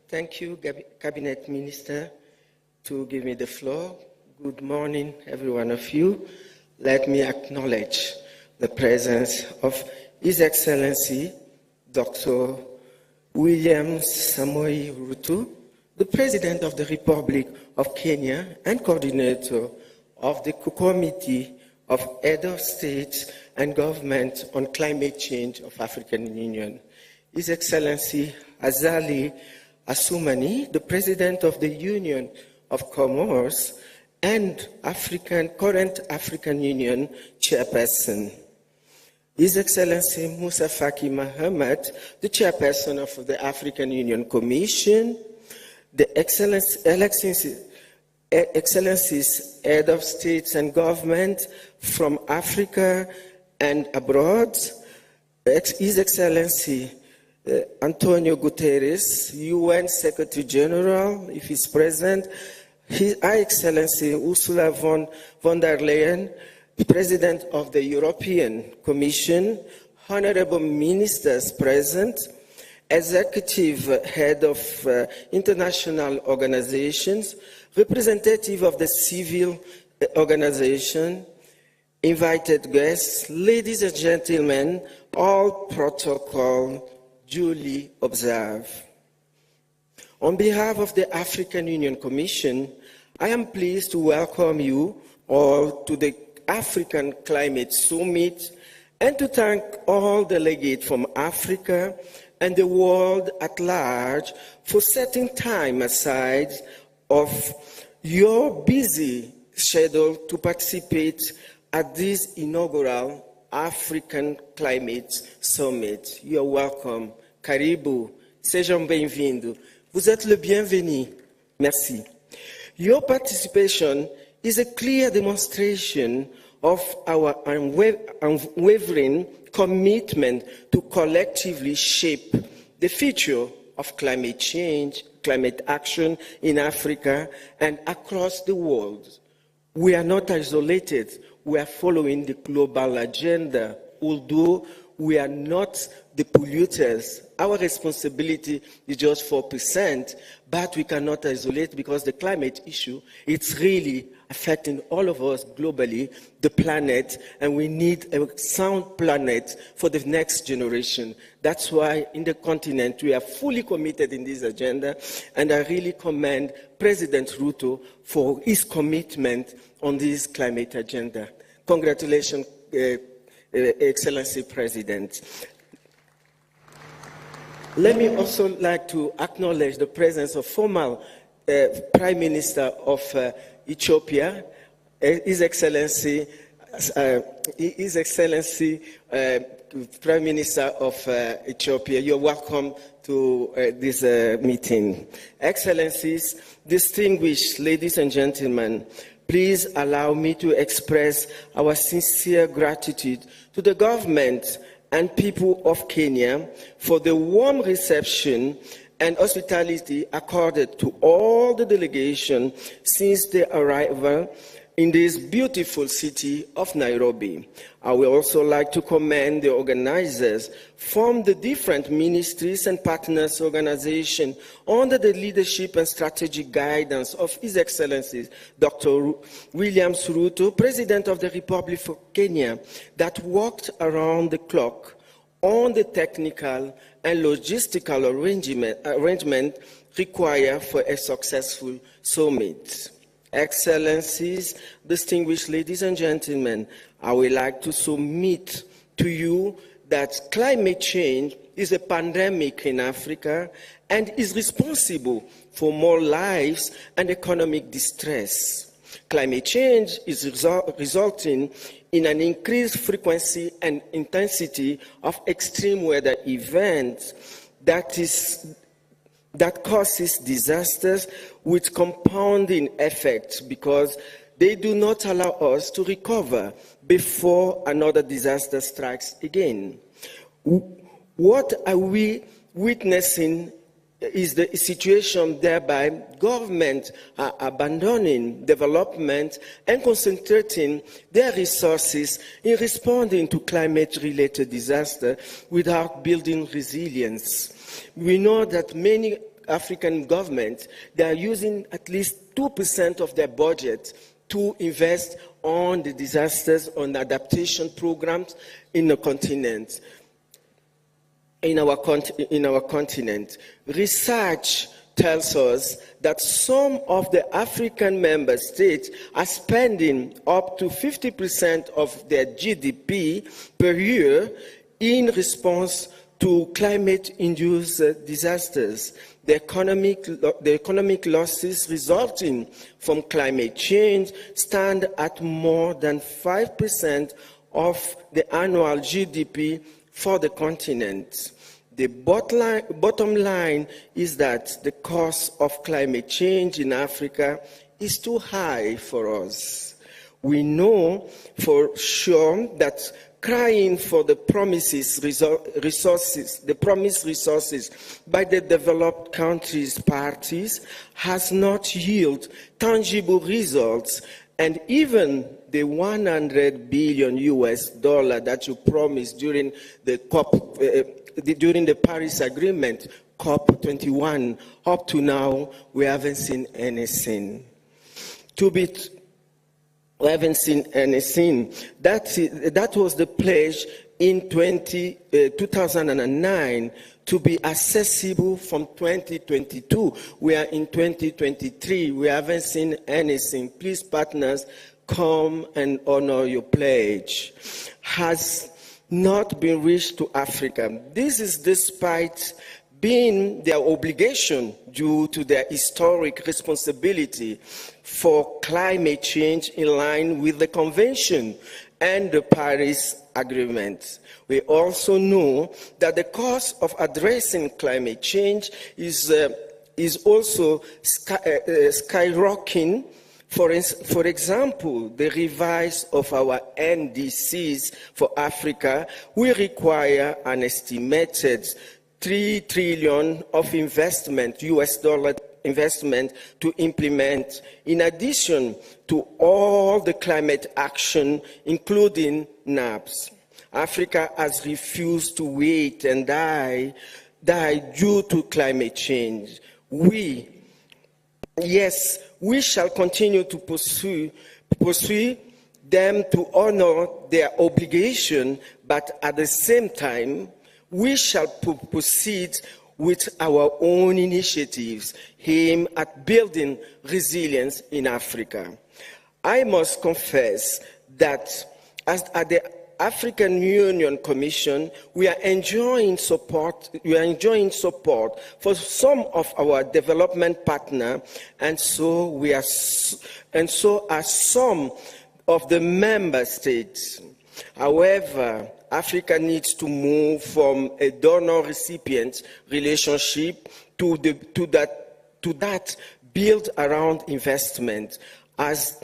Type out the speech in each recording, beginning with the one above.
Thank you, Cabinet Minister, to give me the floor. Good morning, every one of you. Let me acknowledge the presence of His Excellency, Dr. William Samoei Ruto, the President of the Republic of Kenya and coordinator of the Committee of Head of State and Government on Climate Change of African Union, His Excellency Azali Assoumani, the President of the Union of Comoros and current African Union Chairperson, His Excellency Musa Faki Mohammed, the Chairperson of the African Union Commission, the Excellencies Head of States and Government from Africa and abroad, His Excellency Antonio Guterres, UN Secretary General, if he's present, His Excellency Ursula von der Leyen, President of the European Commission, honorable ministers present, executive head of international organizations, representative of the civil organization, invited guests, ladies and gentlemen, all protocol duly observed. On behalf of the African Union Commission, I am pleased to welcome you all to the African Climate Summit and to thank all delegates from Africa and the world at large for setting time aside of your busy schedule to participate at this inaugural African Climate Summit. You're welcome. Karibu. Sejam bem-vindo. Vous êtes le bienvenu. Merci. Your participation is a clear demonstration of our unwavering commitment to collectively shape the future of climate change, climate action in Africa and across the world. We are not isolated. We are following the global agenda, although we are not the polluters. Our responsibility is just 4%, but we cannot isolate because the climate issue, it's really affecting all of us globally, the planet, and we need a sound planet for the next generation. That's why in the continent we are fully committed in this agenda, and I really commend President Ruto for his commitment on this climate agenda. Congratulations, Excellency President. Let me also like to acknowledge the presence of former Prime Minister of Ethiopia, His Excellency Prime Minister of Ethiopia. You're welcome to this meeting. Excellencies, distinguished ladies and gentlemen, please allow me to express our sincere gratitude to the government and people of Kenya for the warm reception and hospitality accorded to all the delegation since their arrival in this beautiful city of Nairobi. I would also like to commend the organizers from the different ministries and partners organizations under the leadership and strategic guidance of His Excellency Dr. William Ruto, President of the Republic of Kenya, that worked around the clock on the technical and logistical arrangement required for a successful summit. Excellencies, distinguished ladies and gentlemen, I would like to submit to you that climate change is a pandemic in Africa and is responsible for more lives and economic distress. Climate change is resulting in an increased frequency and intensity of extreme weather events that causes disasters with compounding effects because they do not allow us to recover before another disaster strikes again. What are we witnessing is the situation thereby governments are abandoning development and concentrating their resources in responding to climate-related disaster without building resilience. We know that many African governments, they are using at least 2% of their budget to invest on the disasters, on adaptation programs in the continent. In our continent. Research tells us that some of the African member states are spending up to 50% of their GDP per year in response to climate-induced disasters. The economic losses resulting from climate change stand at more than 5% of the annual GDP for the continent. The bottom line is that the cost of climate change in Africa is too high for us. We know for sure that crying for the promised resources by the developed countries' parties has not yielded tangible results, and even the $100 billion that you promised during the during the Paris Agreement, COP21, up to now, we haven't seen anything. We haven't seen anything. That was the pledge in 2009 to be accessible from 2022. We are in 2023. We haven't seen anything. Please, partners, come and honor your pledge. Has not been reached to Africa. This is despite being their obligation due to their historic responsibility for climate change in line with the Convention and the Paris Agreement. We also know that the cost of addressing climate change is also skyrocketing. For example, the revise of our NDCs for Africa will require an estimated $3 trillion of investment, US dollar investment, to implement, in addition to all the climate action, including NAPS. Africa has refused to wait and die due to climate change. We shall continue to pursue them to honor their obligation, but at the same time, we shall proceed with our own initiatives aimed at building resilience in Africa. I must confess that at the African Union Commission, we are enjoying support for some of our development partners, and so are some of the member states. However, Africa needs to move from a donor-recipient relationship to that built around investment, as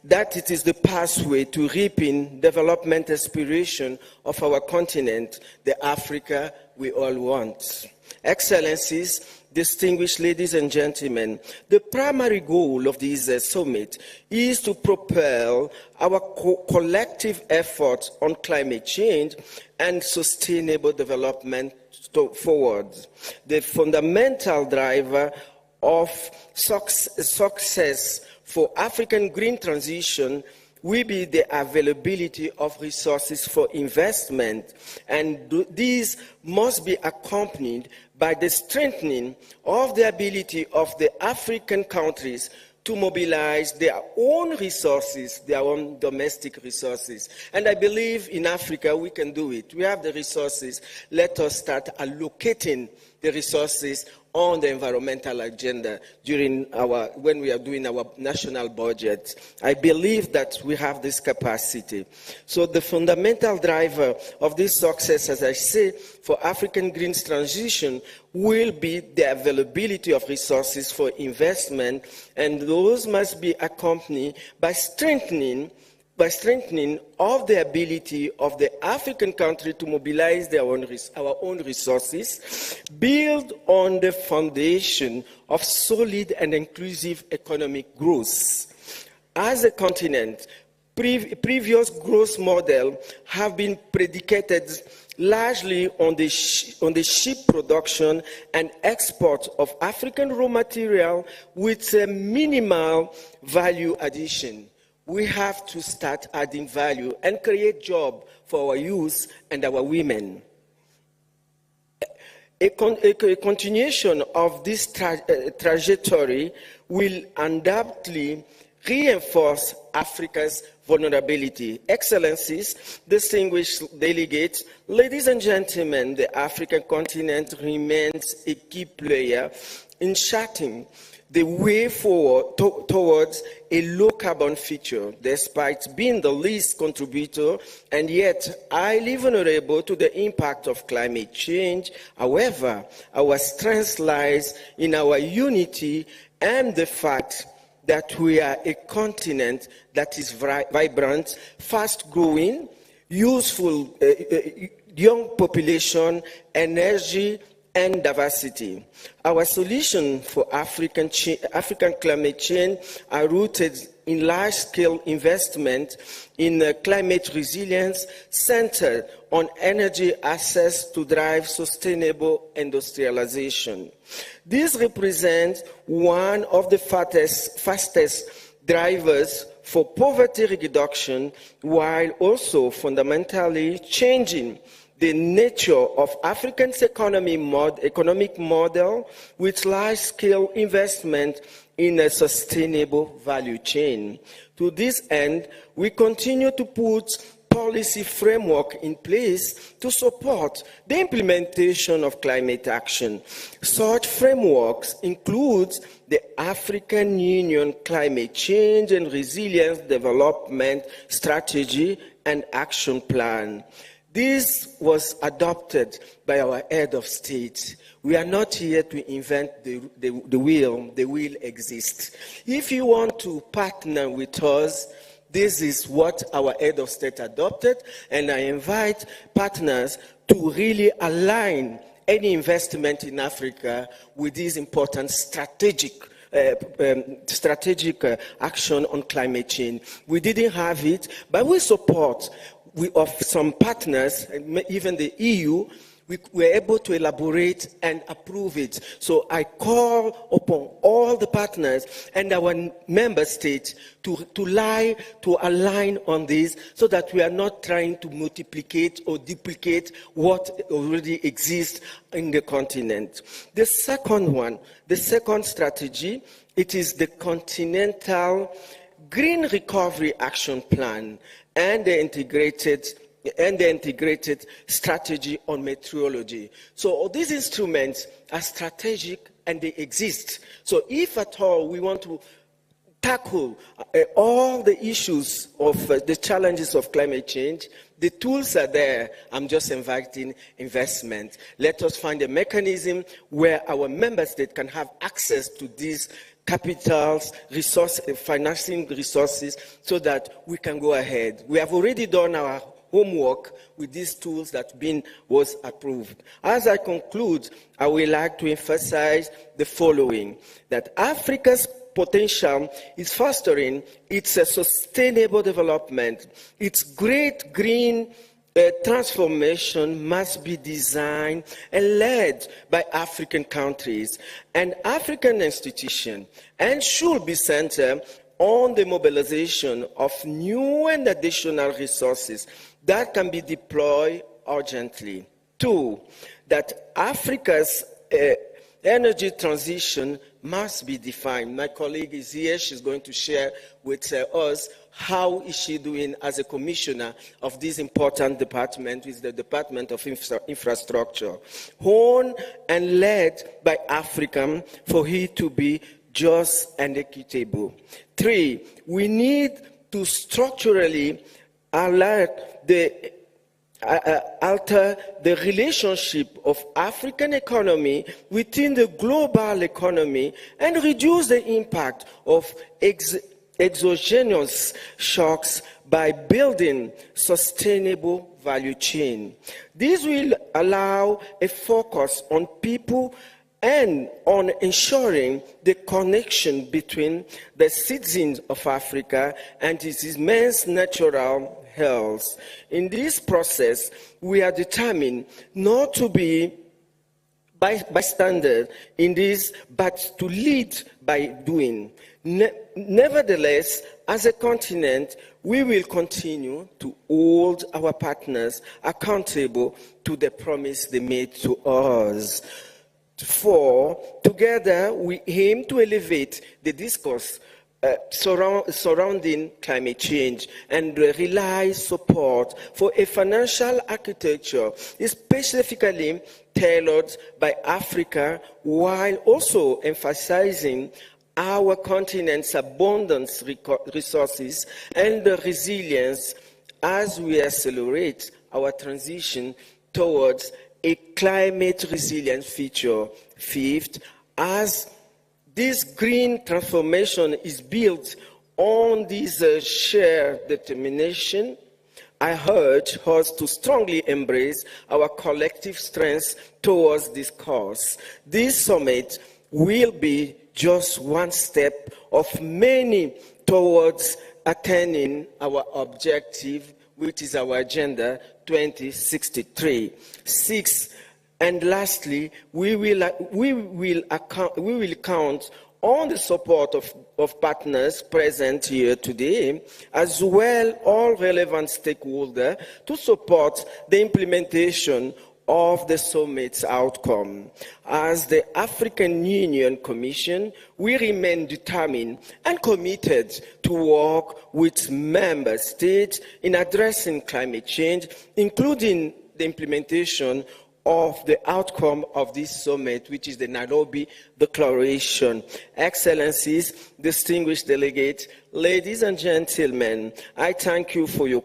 that it is the pathway to reaping development aspiration of our continent, the Africa we all want. Excellencies, distinguished ladies and gentlemen, the primary goal of this summit is to propel our collective efforts on climate change and sustainable development forward. The fundamental driver of success for African green transition will be the availability of resources for investment, and these must be accompanied by the strengthening of the ability of the African countries to mobilize their own resources, their own domestic resources. And I believe in Africa we can do it. We have the resources. Let us start allocating the resources on the environmental agenda when we are doing our national budget. I believe that we have this capacity. So the fundamental driver of this success, as I say, for African green transition will be the availability of resources for investment, and those must be accompanied by strengthening by strengthening of the ability of the African country to mobilize our own resources, build on the foundation of solid and inclusive economic growth. As a continent, previous growth models have been predicated largely on the sheep production and export of African raw material with a minimal value addition. We have to start adding value and create jobs for our youth and our women. A continuation of this trajectory will undoubtedly reinforce Africa's vulnerability. Excellencies, distinguished delegates, ladies and gentlemen, the African continent remains a key player in charting the way forward towards a low-carbon future, despite being the least contributor and yet highly vulnerable to the impact of climate change. However, our strength lies in our unity and the fact that we are a continent that is vibrant, fast-growing, useful, young population, energy, and diversity. Our solution for African climate change are rooted in large-scale investment in climate resilience centered on energy access to drive sustainable industrialization. This represents one of the fastest drivers for poverty reduction, while also fundamentally changing the nature of Africa's economic model with large-scale investment in a sustainable value chain. To this end, we continue to put policy framework in place to support the implementation of climate action. Such frameworks include the African Union Climate Change and Resilience Development Strategy and Action Plan. This was adopted by our head of state. We are not here to invent the wheel. The wheel exists. If you want to partner with us, this is what our head of state adopted, and I invite partners to really align any investment in Africa with this important strategic action on climate change. We didn't have it, but we support of some partners, even the EU, we were able to elaborate and approve it. So I call upon all the partners and our member states to align on this so that we are not trying to multiplicate or duplicate what already exists in the continent. The second strategy, it is the Continental Green Recovery Action Plan and the integrated strategy on meteorology. So all these instruments are strategic and they exist. So if at all we want to tackle all the issues of the challenges of climate change, the tools are there. I'm just inviting investment. Let us find a mechanism where our member state can have access to these capitals, financing resources, so that we can go ahead. We have already done our homework with these tools that was approved. As I conclude, I would like to emphasize the following: that Africa's potential is fostering its sustainable development. Its great green transformation must be designed and led by African countries and African institutions, and should be centered on the mobilization of new and additional resources that can be deployed urgently. 2, that Africa's energy transition must be defined. My colleague is here. She's going to share with us how is she doing as a commissioner of this important department, which is the Department of Infrastructure. Honed and led by Africans for it to be just and equitable. 3, we need to structurally alter the relationship of African economy within the global economy and reduce the impact of exogenous shocks by building sustainable value chain. This will allow a focus on people and on ensuring the connection between the citizens of Africa and its immense natural health. In this process, we are determined not to be bystander in this, but to lead by doing. Nevertheless, as a continent, we will continue to hold our partners accountable to the promise they made to us. For together, we aim to elevate the discourse surrounding climate change and realize support for a financial architecture specifically tailored by Africa, while also emphasizing our continent's abundant resources and the resilience as we accelerate our transition towards a climate resilient future. Fifth, as this green transformation is built on this shared determination, I urge us to strongly embrace our collective strengths towards this cause. This summit will be just one step of many towards attaining our objective, which is our Agenda 2063. Six, and lastly, we will count on the support of partners present here today, as well all relevant stakeholders, to support the implementation of the summit's outcome. As the African Union Commission, we remain determined and committed to work with member states in addressing climate change, including the implementation of the outcome of this summit, which is the Nairobi Declaration. Excellencies, distinguished delegates, ladies and gentlemen, I thank you for your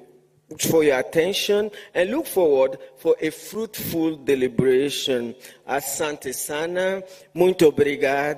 attention and look forward for a fruitful deliberation. Asante sana, muito obrigado.